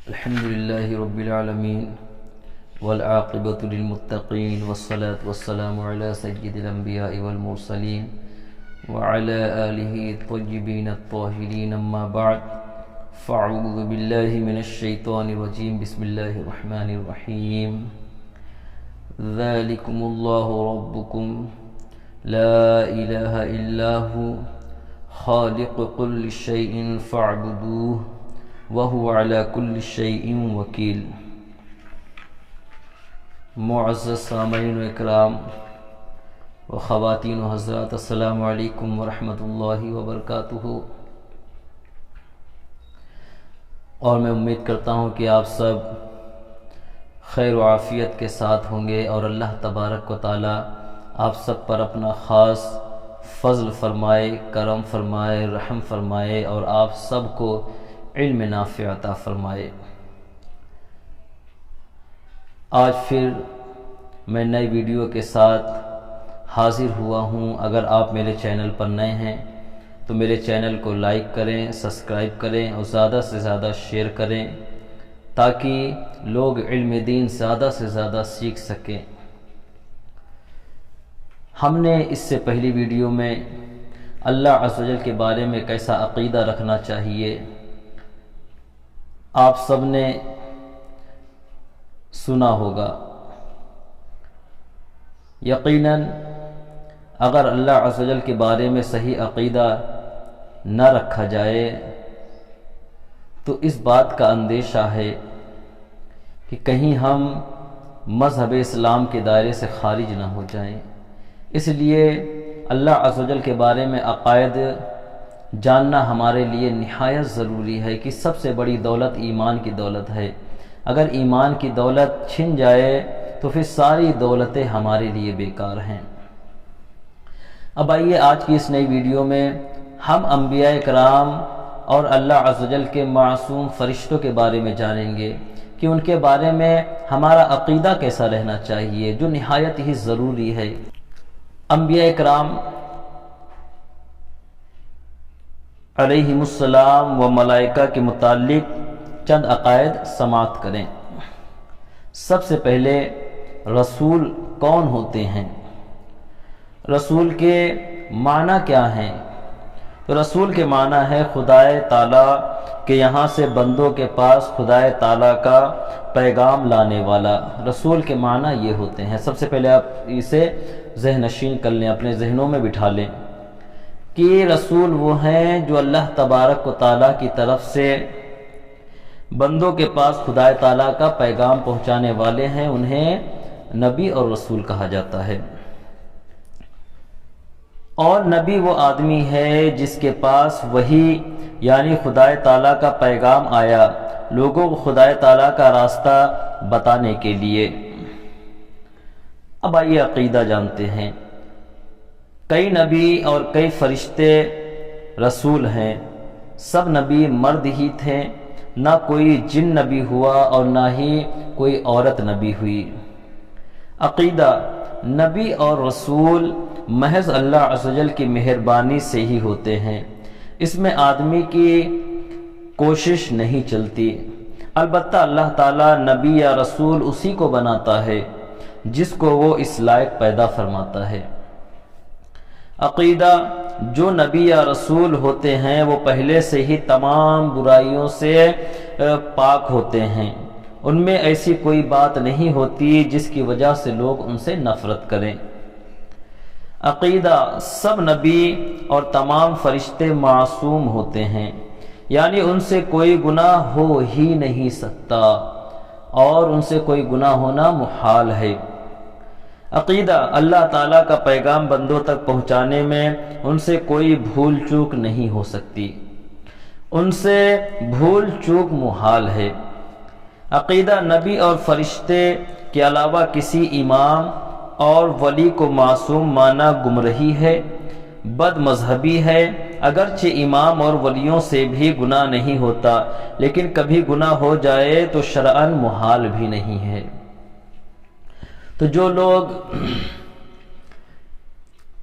الحمد لله رب العالمين والعاقبة للمتقين والصلاة والسلام على سيد الأنبياء والمرسلين وعلى آله الطيبين الطاهرين أما بعد فأعوذ بالله من الشيطان الرجيم بسم الله الرحمن الرحيم ذلكم الله ربكم لا إله إلا هو خالق كل شيء فاعبدوه وهو على كل شيء وكيل۔ معزز سامعین و اکرام و خواتین و حضرات، السلام علیکم ورحمۃ اللہ وبرکاتہ۔ اور میں امید کرتا ہوں کہ آپ سب خیر و عافیت کے ساتھ ہوں گے اور اللہ تبارک و تعالی آپ سب پر اپنا خاص فضل فرمائے، کرم فرمائے، رحم فرمائے اور آپ سب کو علم نافع عطا فرمائے۔ آج پھر میں نئی ویڈیو کے ساتھ حاضر ہوا ہوں۔ اگر آپ میرے چینل پر نئے ہیں تو میرے چینل کو لائک کریں، سبسکرائب کریں اور زیادہ سے زیادہ شیئر کریں تاکہ لوگ علم دین زیادہ سے زیادہ سیکھ سکیں۔ ہم نے اس سے پہلی ویڈیو میں اللہ عز و جل کے بارے میں کیسا عقیدہ رکھنا چاہیے آپ سب نے سنا ہوگا۔ یقیناً اگر اللہ عز و جل کے بارے میں صحیح عقیدہ نہ رکھا جائے تو اس بات کا اندیشہ ہے کہ کہیں ہم مذہب اسلام کے دائرے سے خارج نہ ہو جائیں۔ اس لیے اللہ عز و جل کے بارے میں عقائد جاننا ہمارے لیے نہایت ضروری ہے کہ سب سے بڑی دولت ایمان کی دولت ہے۔ اگر ایمان کی دولت چھن جائے تو پھر ساری دولتیں ہمارے لیے بیکار ہیں۔ اب آئیے آج کی اس نئی ویڈیو میں ہم انبیاء کرام اور اللہ عز و جل کے معصوم فرشتوں کے بارے میں جانیں گے کہ ان کے بارے میں ہمارا عقیدہ کیسا رہنا چاہیے، جو نہایت ہی ضروری ہے۔ انبیاء کرام علیہم السلام و ملائکہ کے متعلق چند عقائد سماعت کریں۔ سب سے پہلے رسول کون ہوتے ہیں، رسول کے معنی کیا ہیں؟ تو رسول کے معنی ہے خدائے تعالیٰ کے یہاں سے بندوں کے پاس خدائے تعالیٰ کا پیغام لانے والا۔ رسول کے معنی یہ ہوتے ہیں۔ سب سے پہلے آپ اسے ذہن نشین کر لیں، اپنے ذہنوں میں بٹھا لیں کہ رسول وہ ہیں جو اللہ تبارک و تعالیٰ کی طرف سے بندوں کے پاس خدائے تعالیٰ کا پیغام پہنچانے والے ہیں۔ انہیں نبی اور رسول کہا جاتا ہے۔ اور نبی وہ آدمی ہے جس کے پاس وحی یعنی خدائے تعالیٰ کا پیغام آیا لوگوں کو خدائے تعالیٰ کا راستہ بتانے کے لیے۔ اب آئیے عقیدہ جانتے ہیں۔ کئی نبی اور کئی فرشتے رسول ہیں۔ سب نبی مرد ہی تھے، نہ کوئی جن نبی ہوا اور نہ ہی کوئی عورت نبی ہوئی۔ عقیدہ نبی اور رسول محض اللہ عز و جل کی مہربانی سے ہی ہوتے ہیں، اس میں آدمی کی کوشش نہیں چلتی۔ البتہ اللہ تعالیٰ نبی یا رسول اسی کو بناتا ہے جس کو وہ اس لائق پیدا فرماتا ہے۔ عقیدہ جو نبی یا رسول ہوتے ہیں وہ پہلے سے ہی تمام برائیوں سے پاک ہوتے ہیں۔ ان میں ایسی کوئی بات نہیں ہوتی جس کی وجہ سے لوگ ان سے نفرت کریں۔ عقیدہ سب نبی اور تمام فرشتے معصوم ہوتے ہیں، یعنی ان سے کوئی گناہ ہو ہی نہیں سکتا اور ان سے کوئی گناہ ہونا محال ہے۔ عقیدہ اللہ تعالیٰ کا پیغام بندوں تک پہنچانے میں ان سے کوئی بھول چوک نہیں ہو سکتی، ان سے بھول چوک محال ہے۔ عقیدہ نبی اور فرشتے کے علاوہ کسی امام اور ولی کو معصوم مانا گمراہی ہے، بد مذہبی ہے۔ اگرچہ امام اور ولیوں سے بھی گناہ نہیں ہوتا، لیکن کبھی گناہ ہو جائے تو شرعاً محال بھی نہیں ہے۔ تو جو لوگ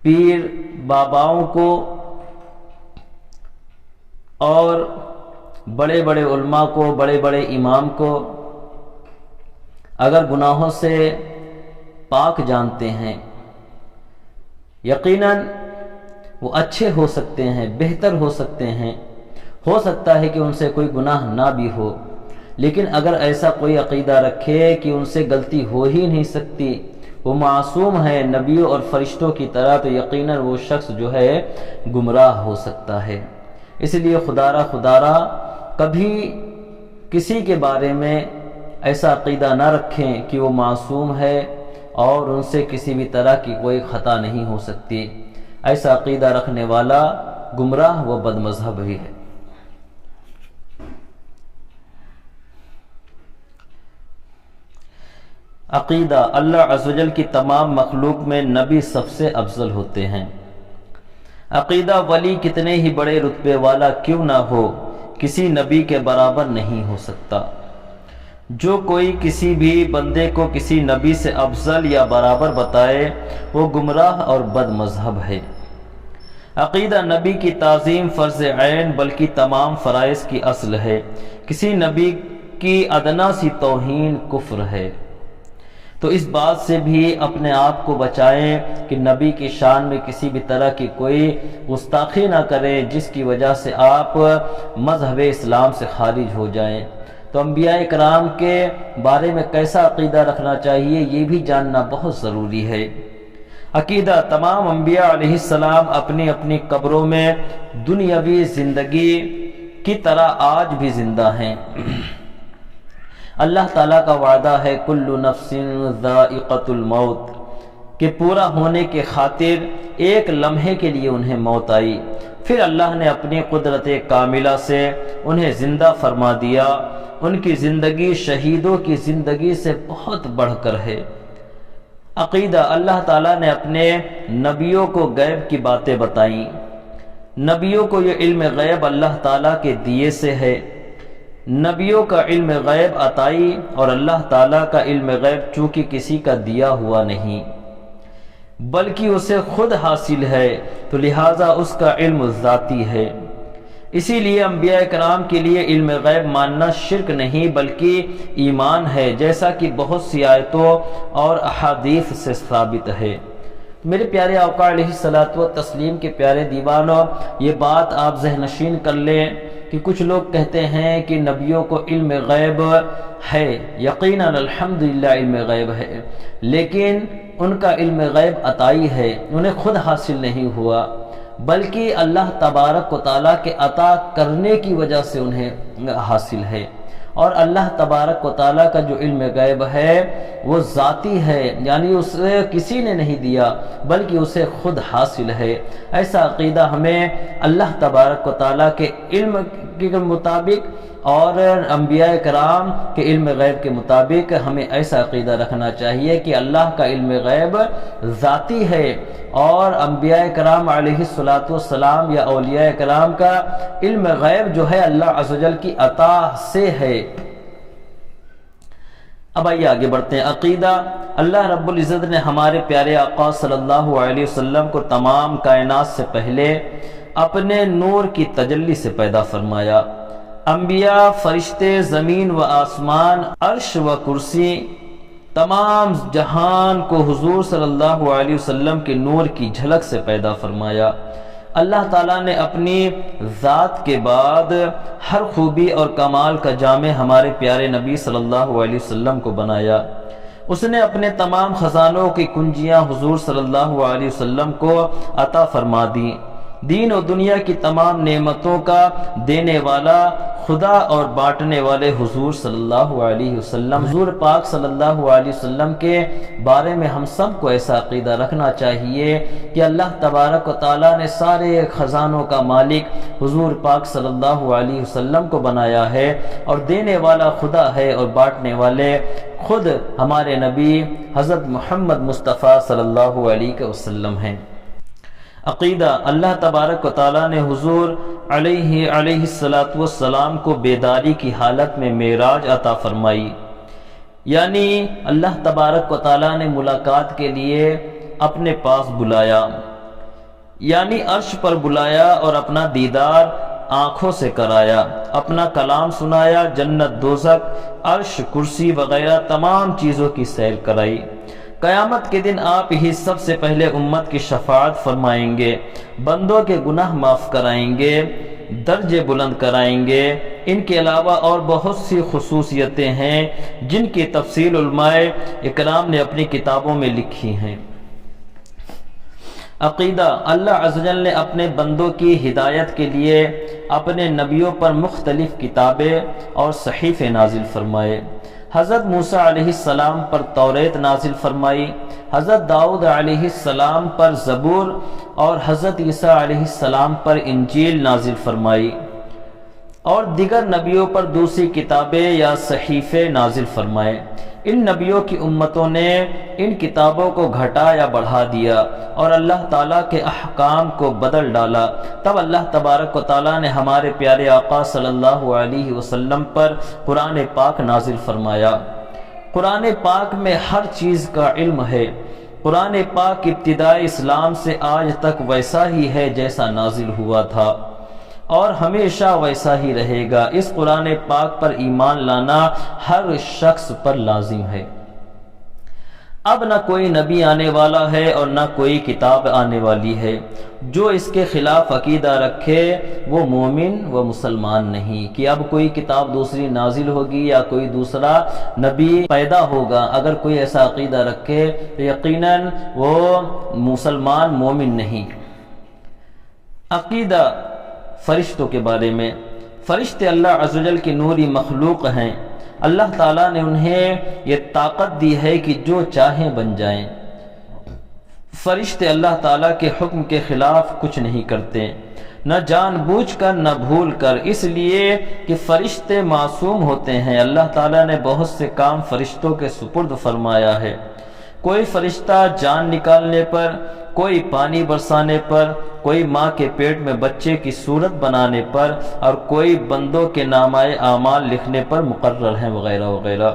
پیر باباؤں کو اور بڑے بڑے علماء کو، بڑے بڑے امام کو اگر گناہوں سے پاک جانتے ہیں، یقیناً وہ اچھے ہو سکتے ہیں، بہتر ہو سکتے ہیں، ہو سکتا ہے کہ ان سے کوئی گناہ نہ بھی ہو، لیکن اگر ایسا کوئی عقیدہ رکھے کہ ان سے غلطی ہو ہی نہیں سکتی، وہ معصوم ہے نبیوں اور فرشتوں کی طرح، تو یقیناً وہ شخص جو ہے گمراہ ہو سکتا ہے۔ اس لیے خدا را کبھی کسی کے بارے میں ایسا عقیدہ نہ رکھیں کہ وہ معصوم ہے اور ان سے کسی بھی طرح کی کوئی خطا نہیں ہو سکتی۔ ایسا عقیدہ رکھنے والا گمراہ و بد مذہب ہی ہے۔ عقیدہ اللہ عز و جل کی تمام مخلوق میں نبی سب سے افضل ہوتے ہیں۔ عقیدہ ولی کتنے ہی بڑے رتبے والا کیوں نہ ہو، کسی نبی کے برابر نہیں ہو سکتا۔ جو کوئی کسی بھی بندے کو کسی نبی سے افضل یا برابر بتائے وہ گمراہ اور بد مذہب ہے۔ عقیدہ نبی کی تعظیم فرض عین بلکہ تمام فرائض کی اصل ہے۔ کسی نبی کی ادنا سی توہین کفر ہے۔ تو اس بات سے بھی اپنے آپ کو بچائیں کہ نبی کی شان میں کسی بھی طرح کی کوئی گستاخی نہ کریں جس کی وجہ سے آپ مذہب اسلام سے خارج ہو جائیں۔ تو انبیاء کرام کے بارے میں کیسا عقیدہ رکھنا چاہیے یہ بھی جاننا بہت ضروری ہے۔ عقیدہ تمام انبیاء علیہ السلام اپنی اپنی قبروں میں دنیاوی زندگی کی طرح آج بھی زندہ ہیں۔ اللہ تعالیٰ کا وعدہ ہے کل نفس ذائقۃ الموت، کہ پورا ہونے کے خاطر ایک لمحے کے لیے انہیں موت آئی، پھر اللہ نے اپنی قدرت کاملہ سے انہیں زندہ فرما دیا۔ ان کی زندگی شہیدوں کی زندگی سے بہت بڑھ کر ہے۔ عقیدہ اللہ تعالیٰ نے اپنے نبیوں کو غیب کی باتیں بتائیں۔ نبیوں کو یہ علم غیب اللہ تعالیٰ کے دیے سے ہے۔ نبیوں کا علم غیب عطائی اور اللہ تعالیٰ کا علم غیب چونکہ کسی کا دیا ہوا نہیں بلکہ اسے خود حاصل ہے، تو لہٰذا اس کا علم ذاتی ہے۔ اسی لیے انبیاء کرام کے لیے علم غیب ماننا شرک نہیں بلکہ ایمان ہے، جیسا کہ بہت سی آیتوں اور احادیث سے ثابت ہے۔ میرے پیارے آقا علیہ الصلوۃ والتسلیم کے پیارے دیوانوں، یہ بات آپ ذہن نشین کر لیں کہ کچھ لوگ کہتے ہیں کہ نبیوں کو علم غیب ہے، یقیناً الحمدللہ علم غیب ہے، لیکن ان کا علم غیب عطائی ہے، انہیں خود حاصل نہیں ہوا بلکہ اللہ تبارک و تعالیٰ کے عطا کرنے کی وجہ سے انہیں حاصل ہے۔ اور اللہ تبارک و تعالیٰ کا جو علم غیب ہے وہ ذاتی ہے، یعنی اسے کسی نے نہیں دیا بلکہ اسے خود حاصل ہے۔ ایسا عقیدہ ہمیں اللہ تبارک و تعالیٰ کے علم کے مطابق اور انبیاء کرام کے علم غیب کے مطابق ہمیں ایسا عقیدہ رکھنا چاہیے کہ اللہ کا علم غیب ذاتی ہے اور انبیاء کرام علیہ الصلوۃ والسلام یا اولیاء کرام کا علم غیب جو ہے اللہ عز و جل کی عطا سے ہے۔ اب آئیے آگے بڑھتے ہیں۔ عقیدہ اللہ رب العزت نے ہمارے پیارے آقا صلی اللہ علیہ وسلم کو تمام کائنات سے پہلے اپنے نور کی تجلی سے پیدا فرمایا۔ انبیاء، فرشتے، زمین و آسمان، عرش و کرسی، تمام جہان کو حضور صلی اللہ علیہ وسلم کے نور کی جھلک سے پیدا فرمایا۔ اللہ تعالیٰ نے اپنی ذات کے بعد ہر خوبی اور کمال کا جامع ہمارے پیارے نبی صلی اللہ علیہ وسلم کو بنایا۔ اس نے اپنے تمام خزانوں کی کنجیاں حضور صلی اللہ علیہ وسلم کو عطا فرما دی۔ دین و دنیا کی تمام نعمتوں کا دینے والا خدا اور بانٹنے والے حضور صلی اللہ علیہ وسلم، حضور پاک صلی اللہ علیہ وسلم کے بارے میں ہم سب کو ایسا عقیدہ رکھنا چاہیے کہ اللہ تبارک و تعالیٰ نے سارے خزانوں کا مالک حضور پاک صلی اللہ علیہ وسلم کو بنایا ہے، اور دینے والا خدا ہے اور بانٹنے والے خود ہمارے نبی حضرت محمد مصطفیٰ صلی اللہ علیہ وسلم ہیں۔ عقیدہ اللہ تبارک و تعالیٰ نے حضور علیہ الصلوۃ والسلام کو بیداری کی حالت میں معراج عطا فرمائی، یعنی اللہ تبارک و تعالیٰ نے ملاقات کے لیے اپنے پاس بلایا، یعنی عرش پر بلایا اور اپنا دیدار آنکھوں سے کرایا، اپنا کلام سنایا، جنت دوزخ عرش کرسی وغیرہ تمام چیزوں کی سیر کرائی۔ قیامت کے دن آپ ہی سب سے پہلے امت کی شفاعت فرمائیں گے، بندوں کے گناہ معاف کرائیں گے، درجے بلند کرائیں گے۔ ان کے علاوہ اور بہت سی خصوصیتیں ہیں جن کی تفصیل علماء اکرام نے اپنی کتابوں میں لکھی ہیں۔ عقیدہ: اللہ عز و جل نے اپنے بندوں کی ہدایت کے لیے اپنے نبیوں پر مختلف کتابیں اور صحیفے نازل فرمائے۔ حضرت موسیٰ علیہ السلام پر توریت نازل فرمائی، حضرت داؤد علیہ السلام پر زبور اور حضرت عیسیٰ علیہ السلام پر انجیل نازل فرمائی، اور دیگر نبیوں پر دوسری کتابیں یا صحیفے نازل فرمائے۔ ان نبیوں کی امتوں نے ان کتابوں کو گھٹا یا بڑھا دیا اور اللہ تعالیٰ کے احکام کو بدل ڈالا۔ تب اللہ تبارک و تعالیٰ نے ہمارے پیارے آقا صلی اللہ علیہ وسلم پر قرآن پاک نازل فرمایا۔ قرآن پاک میں ہر چیز کا علم ہے۔ قرآن پاک ابتدائی اسلام سے آج تک ویسا ہی ہے جیسا نازل ہوا تھا، اور ہمیشہ ویسا ہی رہے گا۔ اس قرآن پاک پر ایمان لانا ہر شخص پر لازم ہے۔ اب نہ کوئی نبی آنے والا ہے اور نہ کوئی کتاب آنے والی ہے۔ جو اس کے خلاف عقیدہ رکھے وہ مومن و مسلمان نہیں کہ اب کوئی کتاب دوسری نازل ہوگی یا کوئی دوسرا نبی پیدا ہوگا۔ اگر کوئی ایسا عقیدہ رکھے تو یقیناً وہ مسلمان مومن نہیں۔ عقیدہ فرشتوں کے بارے میں: فرشتے اللہ عز و جل کی نوری مخلوق ہیں۔ اللہ تعالیٰ نے انہیں یہ طاقت دی ہے کہ جو چاہیں بن جائیں۔ فرشتے اللہ تعالیٰ کے حکم کے خلاف کچھ نہیں کرتے، نہ جان بوجھ کر نہ بھول کر، اس لیے کہ فرشتے معصوم ہوتے ہیں۔ اللہ تعالیٰ نے بہت سے کام فرشتوں کے سپرد فرمایا ہے۔ کوئی فرشتہ جان نکالنے پر، کوئی پانی برسانے پر، کوئی ماں کے پیٹ میں بچے کی صورت بنانے پر، اور کوئی بندوں کے نامہ اعمال لکھنے پر مقرر ہیں، وغیرہ وغیرہ۔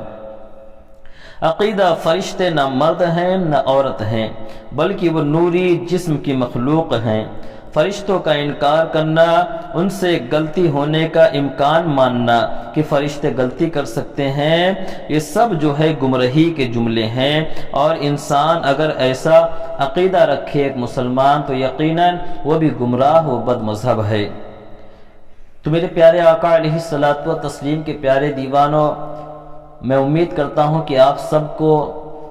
عقیدہ: فرشتے نہ مرد ہیں نہ عورت ہیں، بلکہ وہ نوری جسم کی مخلوق ہیں۔ فرشتوں کا انکار کرنا، ان سے غلطی ہونے کا امکان ماننا کہ فرشتے غلطی کر سکتے ہیں، یہ سب جو ہے گمراہی کے جملے ہیں، اور انسان اگر ایسا عقیدہ رکھے ایک مسلمان تو یقیناً وہ بھی گمراہ و بد مذہب ہے۔ تو میرے پیارے آقا علیہ الصلاۃ والتسلیم کے پیارے دیوانوں، میں امید کرتا ہوں کہ آپ سب کو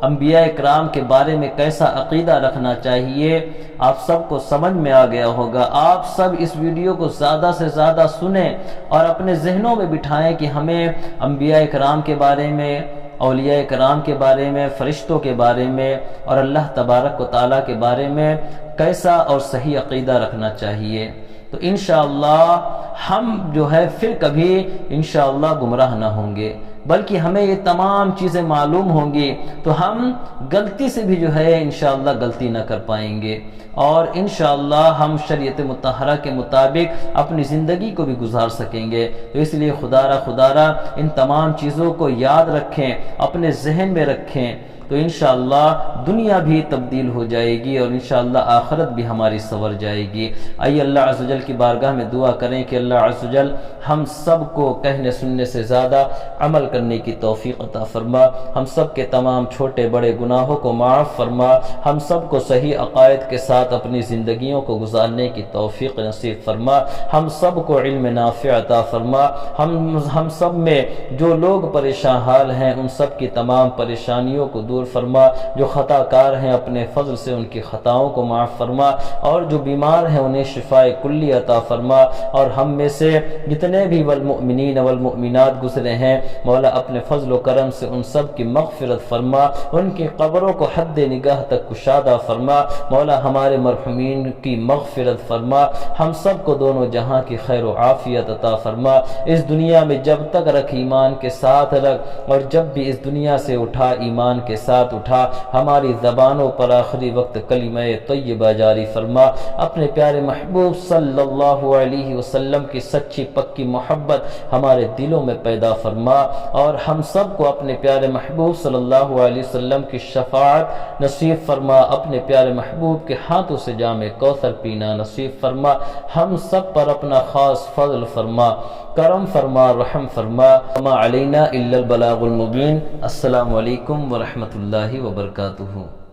انبیاء اکرام کے بارے میں کیسا عقیدہ رکھنا چاہیے آپ سب کو سمجھ میں آ گیا ہوگا۔ آپ سب اس ویڈیو کو زیادہ سے زیادہ سنیں اور اپنے ذہنوں میں بٹھائیں کہ ہمیں انبیاء اکرام کے بارے میں، اولیاء اکرام کے بارے میں، فرشتوں کے بارے میں اور اللہ تبارک و تعالیٰ کے بارے میں کیسا اور صحیح عقیدہ رکھنا چاہیے۔ تو انشاءاللہ ہم جو ہے پھر کبھی انشاءاللہ گمراہ نہ ہوں گے، بلکہ ہمیں یہ تمام چیزیں معلوم ہوں گی، تو ہم غلطی سے بھی جو ہے انشاءاللہ غلطی نہ کر پائیں گے، اور انشاءاللہ ہم شریعت مطہرہ کے مطابق اپنی زندگی کو بھی گزار سکیں گے۔ تو اس لیے خدا را ان تمام چیزوں کو یاد رکھیں، اپنے ذہن میں رکھیں، تو انشاءاللہ دنیا بھی تبدیل ہو جائے گی اور انشاءاللہ آخرت بھی ہماری سنور جائے گی۔ آئیے اللہ عز و جل کی بارگاہ میں دعا کریں کہ اللہ عز و جل ہم سب کو کہنے سننے سے زیادہ عمل کرنے کی توفیق عطا فرما، ہم سب کے تمام چھوٹے بڑے گناہوں کو معاف فرما، ہم سب کو صحیح عقائد کے ساتھ اپنی زندگیوں کو گزارنے کی توفیق نصیب فرما، ہم سب کو علم نافع عطا فرما، ہم سب میں جو لوگ پریشان حال ہیں ان سب کی تمام پریشانیوں کو دور فرما، جو خطا کار ہیں اپنے فضل سے ان کی خطاؤں کو معاف فرما، اور جو بیمار ہیں انہیں شفاء کلی عطا فرما، اور ہم میں سے جتنے بھی والمؤمنین والمؤمنات گزرے ہیں مولا اپنے فضل و کرم سے ان سب کی مغفرت فرما، ان کی قبروں کو حد نگاہ تک کشادہ فرما، مولا ہمارے مرحومین کی مغفرت فرما، ہم سب کو دونوں جہاں کی خیر و عافیت عطا فرما، اس دنیا میں جب تک رکھ ایمان کے ساتھ رکھ، اور جب بھی اس دنیا سے اٹھا ایمان کے ساتھ اٹھا، ہماری زبانوں پر آخری وقت کلمہ طیبہ جاری فرما، اپنے پیارے محبوب صلی اللہ علیہ وسلم کی سچی پکی محبت ہمارے دلوں میں پیدا فرما، اور ہم سب کو اپنے پیارے محبوب صلی اللہ علیہ وسلم کی شفاعت نصیب فرما، اپنے پیارے محبوب کے ہاتھوں سے جام کوثر پینا نصیب فرما، ہم سب پر اپنا خاص فضل فرما، کرم فرما، رحم فرما، وما علینا الا البلاغ المبین۔ السلام علیکم ورحمۃ اللہ وبرکاتہ۔